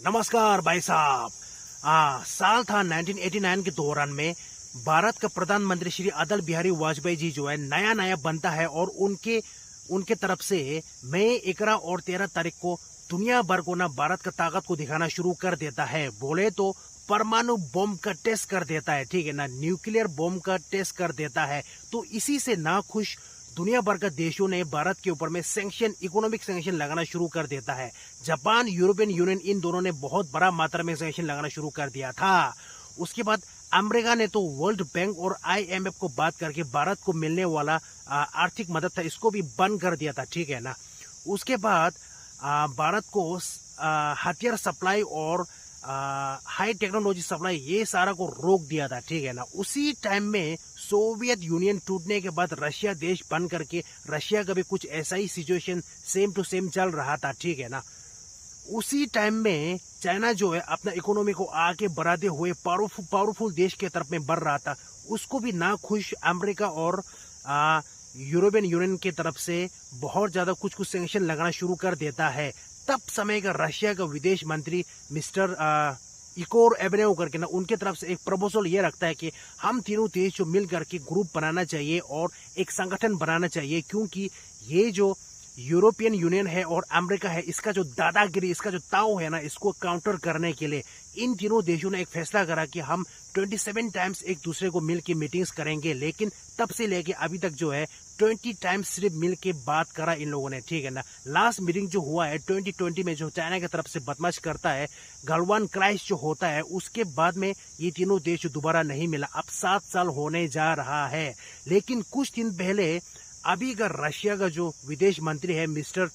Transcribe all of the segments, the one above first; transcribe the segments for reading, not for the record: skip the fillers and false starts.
नमस्कार भाई साहब। साल था 1989 के दौरान में भारत का प्रधानमंत्री श्री अटल बिहारी वाजपेयी जी जो है नया नया बनता है और उनके उनके तरफ से मई 11 और 13 तारीख को दुनिया भर को ना भारत का ताकत को दिखाना शुरू कर देता है। बोले तो परमाणु बॉम्ब का टेस्ट कर देता है, ठीक है ना, न्यूक्लियर बॉम्ब का टेस्ट कर देता है। तो इसी से ना खुश दुनिया भर का देशों ने भारत के ऊपर में सैंक्शन, इकोनॉमिक सैंक्शन लगाना शुरू कर देता है। जापान, यूरोपियन यूनियन, इन दोनों ने बहुत बड़ा मात्रा में सैंक्शन लगाना शुरू कर दिया था। उसके बाद अमेरिका ने तो वर्ल्ड बैंक और आईएमएफ को बात करके भारत को मिलने वाला आर्थिक मदद था, इसको भी बंद कर दिया था, ठीक है ना। उसके बाद भारत को हथियार सप्लाई और हाई टेक्नोलॉजी सप्लाई ये सारा को रोक दिया था, ठीक है ना। उसी टाइम में सोवियत यूनियन टूटने के बाद रशिया देश बन करके रशिया का भी कुछ ऐसा ही सिचुएशन सेम टू सेम चल रहा था, ठीक है ना। उसी टाइम में चाइना जो है अपना इकोनॉमी को आगे बढ़ाते हुए पावरफुल देश के तरफ में बढ़ रहा था। उसको भी ना खुश अमेरिका और यूरोपियन यूनियन की तरफ से बहुत ज्यादा कुछ सैंक्शन लगाना शुरू कर देता है। तब समय का रशिया का विदेश मंत्री मिस्टर इकोर एबनेव करके ना उनके तरफ से एक प्रपोजल ये रखता है कि हम तीनों देश जो मिल करके ग्रुप बनाना चाहिए और एक संगठन बनाना चाहिए, क्योंकि ये जो यूरोपियन यूनियन है और अमेरिका है, इसका जो दादागिरी, इसका जो ताव है ना, इसको काउंटर करने के लिए इन तीनों देशों ने एक फैसला करा कि हम 27 टाइम्स एक दूसरे को मिल के मीटिंग्स करेंगे। लेकिन तब से लेके अभी तक जो है 20 टाइम्स सिर्फ मिल के बात करा इन लोगों ने, ठीक है ना। लास्ट मीटिंग जो हुआ है 2020 में, जो चाइना की तरफ से बदमाश करता है, गलवान क्राइस जो होता है, उसके बाद में ये तीनों देश दोबारा नहीं मिला। अब 7 साल होने जा रहा है। लेकिन कुछ दिन पहले अभी का रशिया का जो विदेश मंत्री है मिस्टर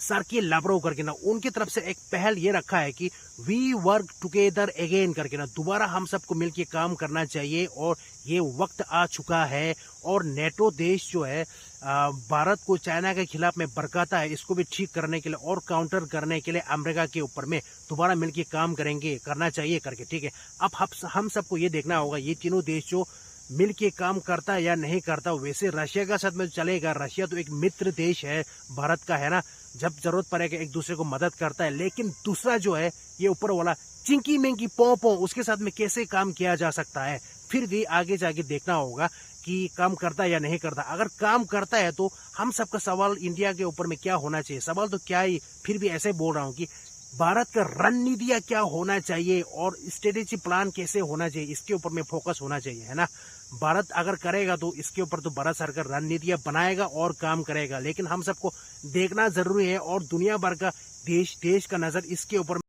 सर्की लावरोव करके ना, उनकी तरफ से एक पहल ये रखा है कि वी वर्क टुगेदर अगेन करके ना, दोबारा हम सबको मिलकर काम करना चाहिए और ये वक्त आ चुका है। और नेटो देश जो है भारत को चाइना के खिलाफ में बरकाता है, इसको भी ठीक करने के लिए और काउंटर करने के लिए अमेरिका के ऊपर में दोबारा मिलकर काम करना चाहिए करके, ठीक है। अब हम सबको ये देखना होगा ये तीनों देश जो मिल के काम करता है या नहीं करता। वैसे रशिया का साथ में चलेगा, रशिया तो एक मित्र देश है भारत का, है ना, जब जरूरत पड़ेगा एक दूसरे को मदद करता है। लेकिन दूसरा जो है ये ऊपर वाला चिंकी मिंकी पौ उसके साथ में कैसे काम किया जा सकता है, फिर भी आगे जाके देखना होगा कि काम करता है या नहीं करता। अगर काम करता है तो हम सबका सवाल इंडिया के ऊपर में क्या होना चाहिए, सवाल तो क्या ही, फिर भी ऐसे बोल रहा हूँ कि भारत का रणनीतियां क्या होना चाहिए और स्ट्रेटेजी प्लान कैसे होना चाहिए, इसके ऊपर में फोकस होना चाहिए, है ना। भारत अगर करेगा तो इसके ऊपर तो भारत सरकार रणनीतियां बनाएगा और काम करेगा। लेकिन हम सबको देखना जरूरी है और दुनिया भर का देश का नजर इसके ऊपर